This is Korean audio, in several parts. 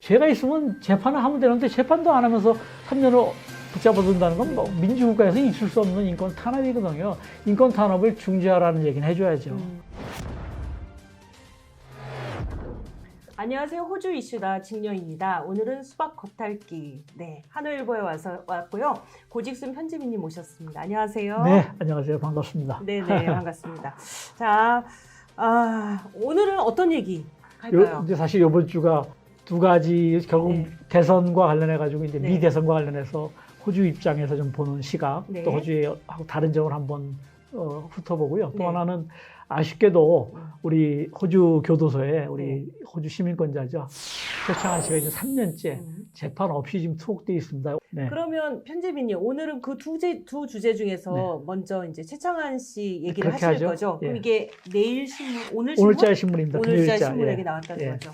죄가 있으면 재판을 하면 되는데 재판도 안 하면서 3년을 붙잡아둔다는 건 뭐 민주국가에서 있을 수 없는 인권 탄압이거든요. 인권 탄압을 중지하라는 얘기는 해줘야죠. 안녕하세요. 호주 이슈다 직녀입니다. 오늘은 수박 겉핥기 한우일보에 왔고요. 고직순 편집인님 모셨습니다. 안녕하세요. 네, 안녕하세요. 반갑습니다. 네네, 반갑습니다. 자, 오늘은 어떤 얘기 할까요? 이제 사실 이번 주가 두 가지 결국 대선과 관련해가지고 이제 미대선과 관련해서 호주 입장에서 좀 보는 시각, 또 호주의 다른 점을 한번 훑어보고요. 또 하나는 아쉽게도 우리 호주 교도소에 우리 호주 시민권자죠. 최창한 씨가 이제 3년째 재판 없이 지금 투옥되어 있습니다. 네. 그러면 편집인님 오늘은 그 두 주제 중에서 먼저 이제 최창한 씨 얘기를 하실 하죠. 거죠? 그럼 이게 내일 신문, 오늘자 신문입니다. 오늘자 신문에 나왔다는 거죠.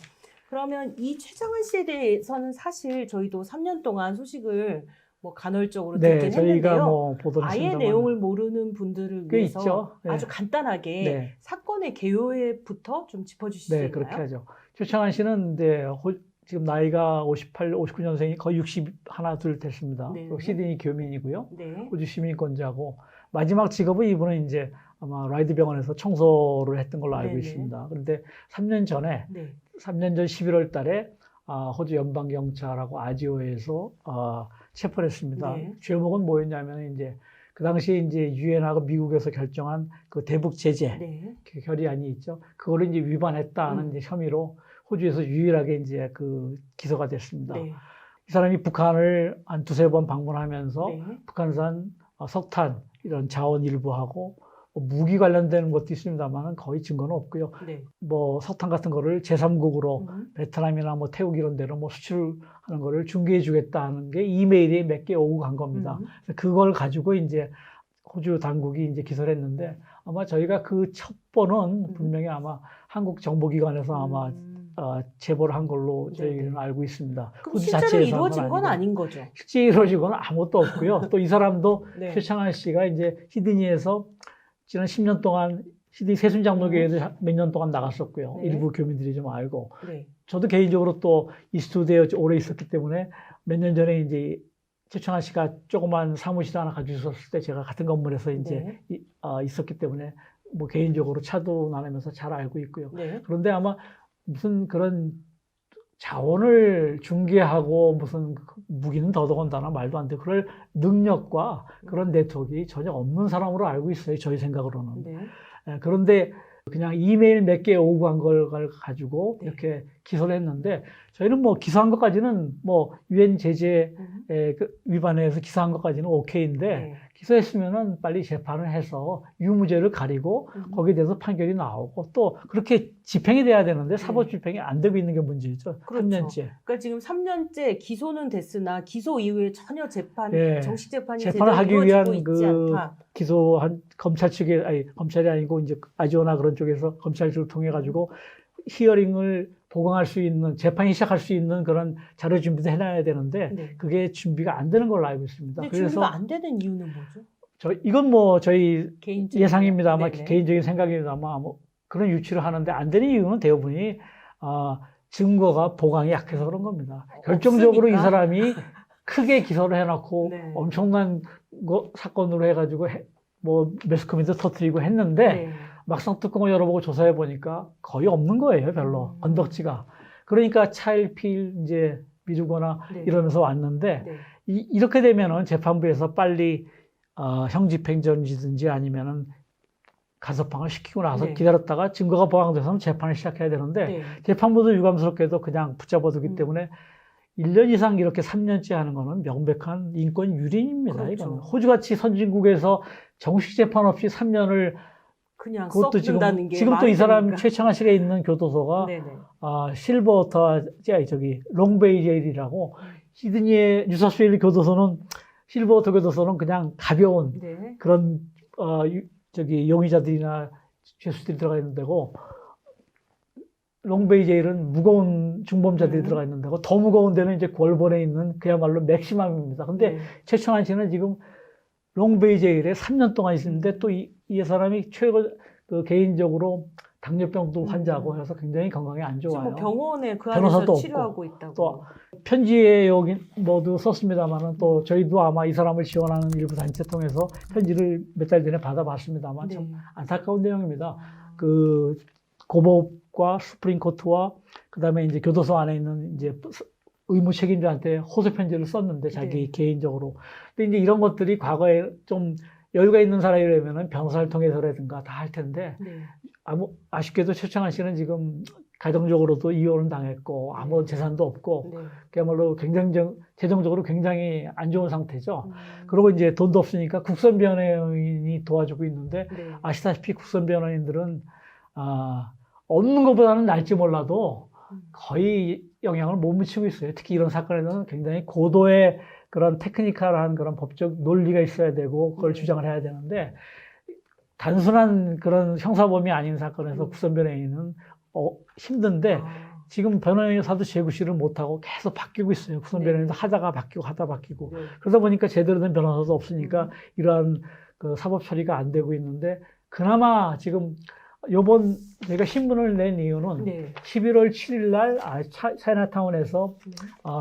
그러면 이 최창한 씨에 대해서는 사실 저희도 3년 동안 소식을 뭐 간헐적으로 듣긴 저희가 했는데요. 뭐 보도를 아예 했습니다만. 내용을 모르는 분들을 꽤 위해서 있죠. 아주 간단하게 사건의 개요부터 좀 짚어주실 수 있나요? 그렇게 하죠. 최창한 씨는 지금 나이가 59년생이 거의 61, 2 됐습니다. 시드니 교민이고요. 호주 시민권자고 마지막 직업은 이분은 이제 아마 라이드 병원에서 청소를 했던 걸로 알고 있습니다. 그런데 3년 전에 3년 전 11월 달에 호주 연방경찰하고 아지오에서 체포를 했습니다. 죄목은 뭐였냐면 이제 그 당시에 이제 유엔하고 미국에서 결정한 그 대북 제재 결의안이 있죠. 그거를 이제 위반했다는 이제 혐의로 호주에서 유일하게 이제 그 기소가 됐습니다. 이 사람이 북한을 한 2-3번 방문하면서 북한산 석탄 이런 자원 일부하고 무기 관련되는 것도 있습니다만 거의 증거는 없고요. 뭐 석탄 같은 거를 제3국으로 베트남이나 뭐 태국 이런 데로 뭐 수출하는 거를 중개해 주겠다는 게 이메일이 몇 개 오고 간 겁니다. 그걸 가지고 이제 호주 당국이 이제 기소를 했는데 아마 저희가 그 첩보는 분명히 아마 한국 정보기관에서 아마 제보를 한 걸로 저희는 알고 있습니다. 그럼 실제로 이루어진 건 아닌 거죠? 실제 이루어진 건 아무것도 없고요. 또 이 사람도 최창한 씨가 이제 시드니에서 지난 10년 동안 시드니 세순장로교회에도 몇 년 동안 나갔었고요. 일부 교민들이 좀 알고. 저도 개인적으로 또 이스트우드에 오래 있었기 때문에 몇 년 전에 이제 최창한 씨가 조그만 사무실 하나 가지고 있었을 때 제가 같은 건물에서 이제 있었기 때문에 뭐 개인적으로 차도 나누면서 잘 알고 있고요. 그런데 아마 무슨 그런 자원을 중개하고 무슨 무기는 더더군다나 말도 안 돼. 그럴 능력과 그런 네트워크가 전혀 없는 사람으로 알고 있어요. 저희 생각으로는. 그런데 그냥 이메일 몇 개 오고 간 걸 가지고 이렇게 기소를 했는데 저희는 뭐 기소한 것까지는 뭐 유엔 제재 위반해서 기소한 것까지는 오케이인데 기소했으면은 빨리 재판을 해서 유무죄를 가리고 거기에 대해서 판결이 나오고 또 그렇게 집행이 돼야 되는데 사법 집행이 안 되고 있는 게 문제죠. 3년째. 그러니까 지금 3년째 기소는 됐으나 기소 이후에 전혀 정식 재판이 재판을 하기 위한 있지 않다. 기소한 검찰 측에 검찰이 아니고 이제 아지오나 그런 쪽에서 검찰 쪽을 통해 가지고 히어링을 보강할 수 있는 재판이 시작할 수 있는 그런 자료 준비도 해놔야 되는데 그게 준비가 안 되는 걸로 알고 있습니다. 근데 그래서 준비가 안 되는 이유는 뭐죠? 이건 뭐 저희 예상입니다만 네네. 개인적인 생각입니다만 뭐 그런 유치를 하는데 안 되는 이유는 대부분이 증거가 보강이 약해서 그런 겁니다. 결정적으로 이 사람이 크게 기소를 해놓고 엄청난 사건으로 해가지고 뭐 매스컴에도 터뜨리고 했는데 막상 뚜껑을 열어보고 조사해 보니까 거의 없는 거예요, 별로 건덕지가. 그러니까 차일피일 이제 미루거나 이러면서 왔는데 이렇게 되면은 재판부에서 빨리 형집행정지든지 아니면은 가석방을 시키고 나서 기다렸다가 증거가 보강돼서는 재판을 시작해야 되는데 재판부도 유감스럽게도 그냥 붙잡아두기 때문에 1년 이상 이렇게 3년째 하는 거는 명백한 인권 유린입니다. 이거는 호주같이 선진국에서 정식 재판 없이 3년을 그냥 그것도 썩는다는 게 지금 또 이 사람 최창한 씨가 있는 교도소가 실버워터 저기 롱베이 제일이라고 시드니의 뉴사우스웨일스 교도소는 실버워터 교도소는 그냥 가벼운 그런 저기 용의자들이나 죄수들이 들어가 있는 데고 롱베이 제일은 무거운 중범자들이 들어가 있는 데고 더 무거운 데는 이제 골본에 있는 그야말로 맥시멈입니다. 근데 최창한 씨는 지금 롱베이 제일에 3년 동안 있었는데 또 이 사람이 개인적으로 당뇨병도 환자고 해서 굉장히 건강에 안 지금 좋아요. 뭐 병원에 그 변호사도 안에서 치료하고 있다고. 또 편지에 여기 모두 썼습니다만은 또 저희도 아마 이 사람을 지원하는 일부 단체 통해서 편지를 몇 달 전에 받아봤습니다만 네. 참 안타까운 내용입니다. 그 고법과 수프림 코트와 그다음에 이제 교도소 안에 있는 이제 의무 책임자한테 호소 편지를 썼는데 자기 네. 개인적으로. 근데 이제 이런 것들이 과거에 좀 여유가 있는 사람이라면은 변호사를 통해서라든가 다 할 텐데 네. 아쉽게도 최창환 씨는 지금 가정적으로도 이혼을 당했고 아무 재산도 없고 네. 그야말로 재정적으로 굉장히 안 좋은 상태죠. 그리고 이제 돈도 없으니까 국선 변호인이 도와주고 있는데 네. 아시다시피 국선 변호인들은 없는 것보다는 날지 몰라도 거의 영향을 못 미치고 있어요. 특히 이런 사건에서는 굉장히 고도의 그런 테크니컬한 그런 법적 논리가 있어야 되고 그걸 주장을 해야 되는데 단순한 그런 형사범이 아닌 사건에서 국선 변호인은 힘든데 지금 변호사도 재구시를 못하고 계속 바뀌고 있어요. 국선 변호인도 하다가 바뀌고 네. 그러다 보니까 제대로 된 변호사도 없으니까 이러한 그 사법 처리가 안 되고 있는데 그나마 지금 요번 제가 신문을 낸 이유는 네. 11월 7일 날 차이나타운에서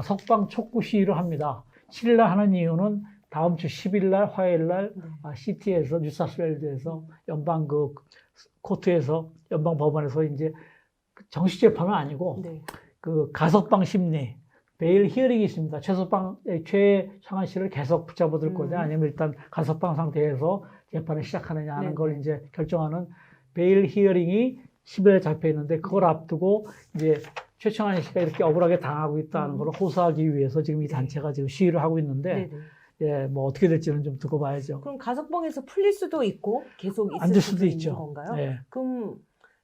석방 촉구 시위를 합니다. 7일 날 하는 이유는 다음 주 10일 날 화요일 날 시티에서 뉴사스웨일즈에서 연방 그 코트에서 연방 법원에서 이제 정식 재판은 아니고 네. 그 가석방 심리 베일 히어링이 있습니다. 최창환 씨를 계속 붙잡아둘 거냐 아니면 일단 가석방 상태에서 재판을 시작하느냐 하는 걸 이제 결정하는 베일 히어링이 10일에 잡혀 있는데 그걸 앞두고 이제 최창환 씨가 이렇게 억울하게 당하고 있다는 걸 호소하기 위해서 지금 이 단체가 지금 시위를 하고 있는데 예, 뭐 어떻게 될지는 좀 두고 봐야죠. 그럼 가석방에서 풀릴 수도 있고 계속 안 있을 될 수도 수도 있는 있죠. 건가요? 예. 그럼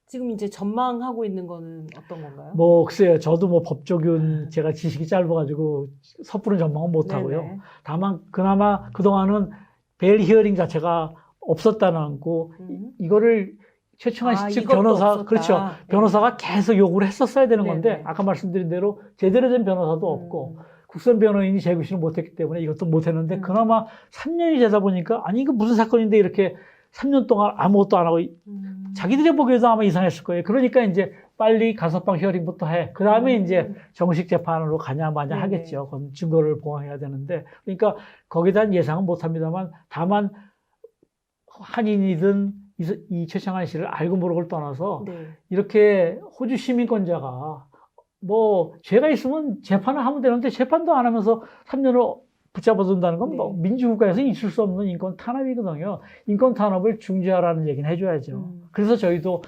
지금 이제 전망하고 있는 거는 어떤 건가요? 뭐 글쎄요, 저도 뭐 법조균 제가 지식이 짧아가지고 섣부른 전망은 못 하고요. 네네. 다만 그나마 그 동안은 베일 히어링 자체가 없었다는 거 이거를 최충환 씨 측 변호사 없었다. 그렇죠. 변호사가 계속 요구를 했었어야 되는 건데 네네. 아까 말씀드린 대로 제대로 된 변호사도 없고 국선 변호인이 재구시를 못했기 때문에 이것도 못했는데 그나마 3년이 되다 보니까 아니 이거 무슨 사건인데 이렇게 3년 동안 아무것도 안 하고 자기들이 보기에도 아마 이상했을 거예요. 그러니까 이제 빨리 가석방 히어링부터 해. 그 다음에 이제 정식 재판으로 가냐 마냐 네네. 하겠죠. 그건 증거를 보강해야 되는데 그러니까 거기에 대한 예상은 못합니다만 다만 한인이든 이 최창환 씨를 알고 모르고를 떠나서 네. 이렇게 호주 시민권자가 뭐 죄가 있으면 재판을 하면 되는데 재판도 안 하면서 3년을 붙잡아둔다는 건 뭐 민주국가에서 있을 수 없는 인권 탄압이거든요. 인권 탄압을 중지하라는 얘기는 해줘야죠. 그래서 저희도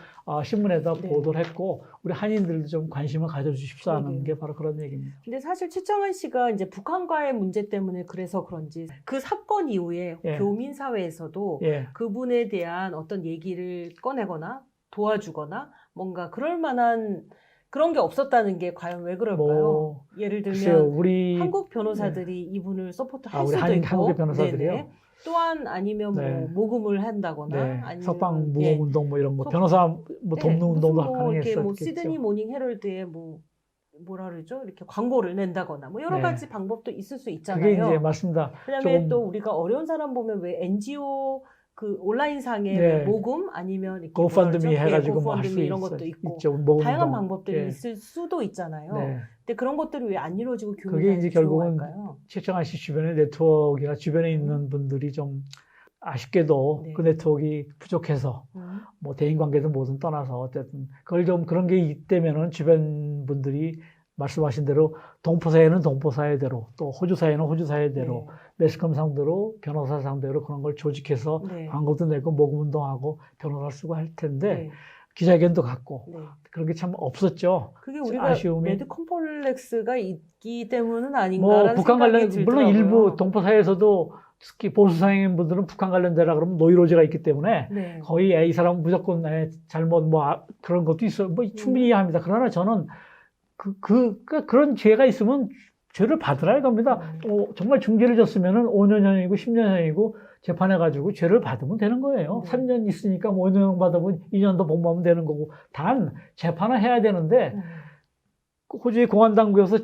신문에다 보도를 했고 우리 한인들도 좀 관심을 가져주십사 하는 게 바로 그런 얘기입니다. 근데 사실 최창환 씨가 이제 북한과의 문제 때문에 그래서 그런지 그 사건 이후에 교민 사회에서도 그분에 대한 어떤 얘기를 꺼내거나 도와주거나 뭔가 그럴 만한 그런 게 없었다는 게 과연 왜 그럴까요? 예를 들면 글쎄요, 우리 한국 변호사들이 이분을 서포트할 수도 우리 있고 한국 변호사들이요. 또한 아니면 뭐 모금을 한다거나 아니면 석방 모금 운동 뭐 이런 거 변호사 뭐 돕는 운동도 가능했었겠죠. 뭐 시드니 모닝 헤럴드에 뭐라 그러죠? 이렇게 광고를 낸다거나 뭐 여러 가지 방법도 있을 수 있잖아요. 그게 이제 맞습니다. 그다음에 또 우리가 어려운 사람 보면 왜 NGO 그 온라인상의 모금 아니면 이렇게 고펀드미 해가지고 뭐 할 수 이런 것도 있고 다양한 방법들이 있을 수도 있잖아요. 근데 그런 것들이 왜 안 이루어지고 그게 이제 결국은 최창환 씨 주변의 네트워크나 주변에 있는 분들이 좀 아쉽게도 그 네트워크가 부족해서 뭐 대인관계도 뭐든 떠나서 어쨌든 그걸 좀 그런 게 있다면은 주변 분들이 말씀하신 대로 동포사회는 동포사회대로 또 호주사회는 호주사회대로 매스컴 상대로 변호사 상대로 그런 걸 조직해서 광고도 내고 모금운동하고 변호사 쓰고 할 텐데 기자회견도 갖고 그런 게 참 없었죠. 그게 우리가 아쉬움이. 매드 컴플렉스가 있기 때문은 아닌가라는 뭐 북한 관련 생각이 물론 들더라고요. 일부 동포사회에서도 특히 보수 성향인 분들은 북한 관련자라 그러면 노이로제가 있기 때문에 거의 이 사람은 무조건 잘못 뭐 그런 것도 있어 뭐 충분히 이해합니다. 그러나 저는 그런 죄가 있으면 죄를 받으라 이겁니다. 정말 중죄를 졌으면은 5년형이고 10년형이고 재판해가지고 죄를 받으면 되는 거예요. 3년 있으니까 뭐 5년 받으면 2년도 복무하면 되는 거고 단 재판을 해야 되는데 호주의 공안당국에서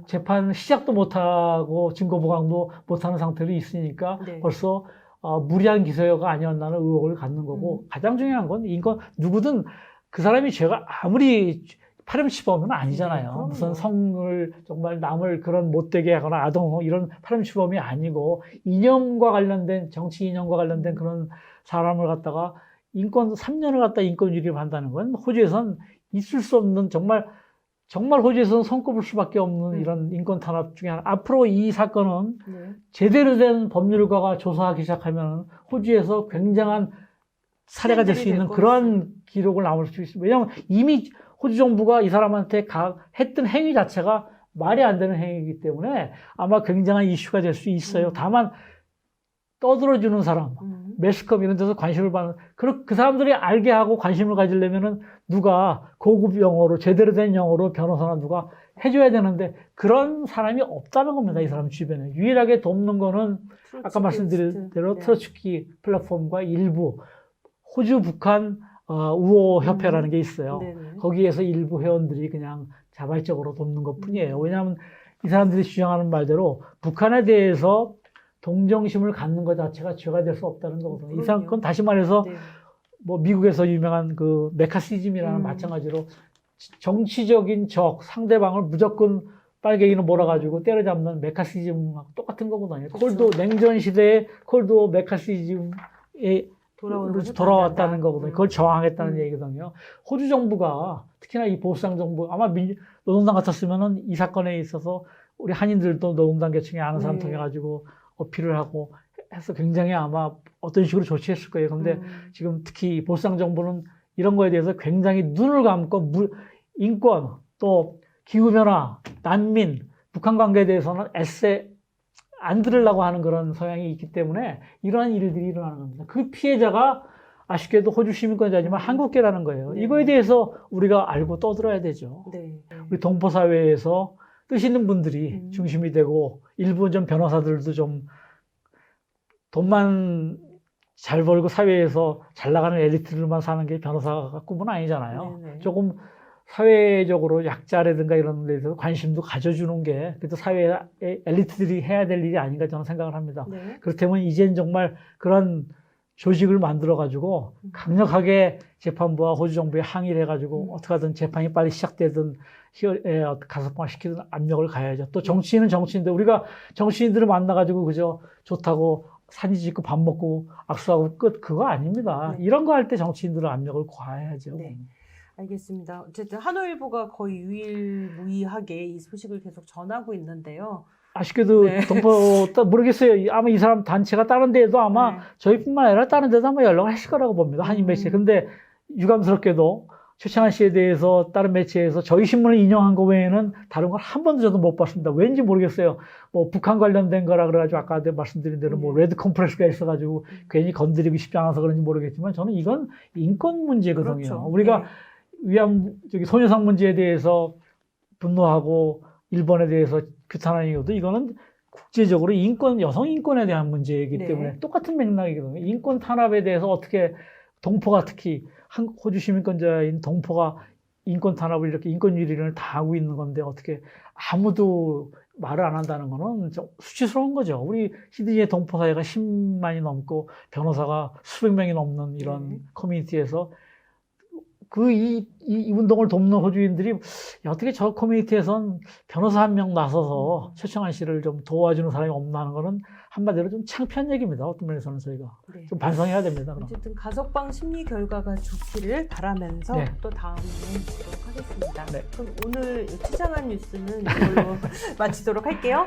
재판 시작도 못하고 증거 보강도 못하는 상태로 있으니까 벌써 무리한 기소가 아니었나는 의혹을 갖는 거고 가장 중요한 건 인권 누구든 그 사람이 죄가 아무리 파렴치범은 아니잖아요. 무슨 성을 정말 남을 그런 못되게 하거나 아동 이런 파렴치범이 아니고 이념과 관련된 정치 이념과 관련된 그런 사람을 갖다가 인권 3년을 갖다 인권 유립한다는 건 호주에선 있을 수 없는 정말 호주에서는 손꼽을 수밖에 없는 이런 인권 탄압 중에 하나. 앞으로 이 사건은 제대로 된 법률가가 조사하기 시작하면 호주에서 굉장한 사례가 될 수 있는 그러한 기록을 남을 수 있습니다. 왜냐하면 이미 호주 정부가 이 사람한테 했던 행위 자체가 말이 안 되는 행위이기 때문에 아마 굉장한 이슈가 될 수 있어요. 다만 떠들어주는 사람, 매스컴 이런 데서 관심을 받는 그 사람들이 알게 하고 관심을 가지려면은 누가 고급 영어로 제대로 된 영어로 변호사나 누가 해줘야 되는데 그런 사람이 없다는 겁니다. 이 사람 주변에 유일하게 돕는 거는 아까 말씀드린 대로 트러츠키 플랫폼과 일부 호주 북한 우호 협회라는 게 있어요. 거기에서 일부 회원들이 그냥 자발적으로 돕는 것뿐이에요. 왜냐하면 이 사람들이 주장하는 말대로 북한에 대해서 동정심을 갖는 것 자체가 죄가 될 수 없다는 거거든요. 이 사건 다시 말해서 뭐 미국에서 유명한 그 메카시즘이라는 마찬가지로 정치적인 적 상대방을 무조건 빨갱이로 몰아가지고 때려잡는 메카시즘하고 똑같은 거거든요. 그렇죠. 냉전 시대의 콜드워 메카시즘에 돌아왔다는 거거든요. 그걸 저항했다는 얘기거든요. 호주 정부가 특히나 이 보수당 정부 아마 노동당 같았으면은 이 사건에 있어서 우리 한인들도 노동당 계층에 아는 사람 통해 가지고 어필을 하고 해서 굉장히 아마 어떤 식으로 조치했을 거예요. 그런데 지금 특히 보수당 정부는 이런 거에 대해서 굉장히 눈을 감고 인권 또 기후변화, 난민, 북한 관계에 대해서는 애써 안 들으려고 하는 그런 성향이 있기 때문에 이러한 일들이 일어나는 겁니다. 그 피해자가 아쉽게도 호주 시민권자지만 한국계라는 거예요. 이거에 대해서 우리가 알고 떠들어야 되죠. 우리 동포사회에서 뜻 있는 분들이 중심이 되고 일부 좀 변호사들도 좀 돈만 잘 벌고 사회에서 잘 나가는 엘리트들만 사는 게 변호사가 꿈은 아니잖아요. 조금 사회적으로 약자라든가 이런 데서 관심도 가져주는 게 그래도 사회의 엘리트들이 해야 될 일이 아닌가 저는 생각을 합니다. 그렇다면 이젠 정말 그런 조직을 만들어가지고 강력하게 재판부와 호주 정부에 항의를 해가지고 어떻게 하든 재판이 빨리 시작되든 가석방시키든 압력을 가야죠. 또 정치인은 정치인데 우리가 정치인들을 만나가지고 그저 좋다고 사진 찍고 밥 먹고 악수하고 끝 그거 아닙니다. 이런 거 할 때 정치인들은 압력을 가해야죠. 알겠습니다. 어쨌든 한화일보가 거의 유일무이하게 이 소식을 계속 전하고 있는데요. 아쉽게도 동포 모르겠어요. 아마 이 사람 단체가 다른 데에도 아마 저희뿐만 아니라 다른 데도 아마 연락을 했을 거라고 봅니다. 한인 매체. 근데 유감스럽게도 최창한 씨에 대해서 다른 매체에서 저희 신문을 인용한 거 외에는 다른 걸 한 번도 저도 못 봤습니다. 왠지 모르겠어요. 뭐 북한 관련된 거라 그래가지고 아까 말씀드린 대로 뭐 레드 컴플렉스가 있어가지고 괜히 건드리고 싶지 않아서 그런지 모르겠지만 저는 이건 인권 문제거든요. 그렇죠. 우리가 소녀상 문제에 대해서 분노하고 일본에 대해서 규탄하는 이유도 이거는 국제적으로 여성 인권에 대한 문제이기 때문에 똑같은 맥락이거든요. 인권 탄압에 대해서 어떻게 동포가 특히 호주 시민권자인 동포가 인권 탄압을 이렇게 인권 유린을 다 하고 있는 건데 어떻게 아무도 말을 안 한다는 거는 좀 수치스러운 거죠. 우리 시드니의 동포 사회가 10만이 변호사가 수백 명이 넘는 이런 커뮤니티에서 이 운동을 돕는 호주인들이 어떻게 저 커뮤니티에선 변호사 한 명 나서서 최청한 씨를 좀 도와주는 사람이 없나 하는 거는 한마디로 좀 창피한 얘기입니다. 어떤 면에서는 저희가 좀 반성해야 됩니다. 그럼. 어쨌든 가석방 심리 결과가 좋기를 바라면서 또 다음에 보도록 하겠습니다. 그럼 오늘 최장한 뉴스는 이걸로 마치도록 할게요.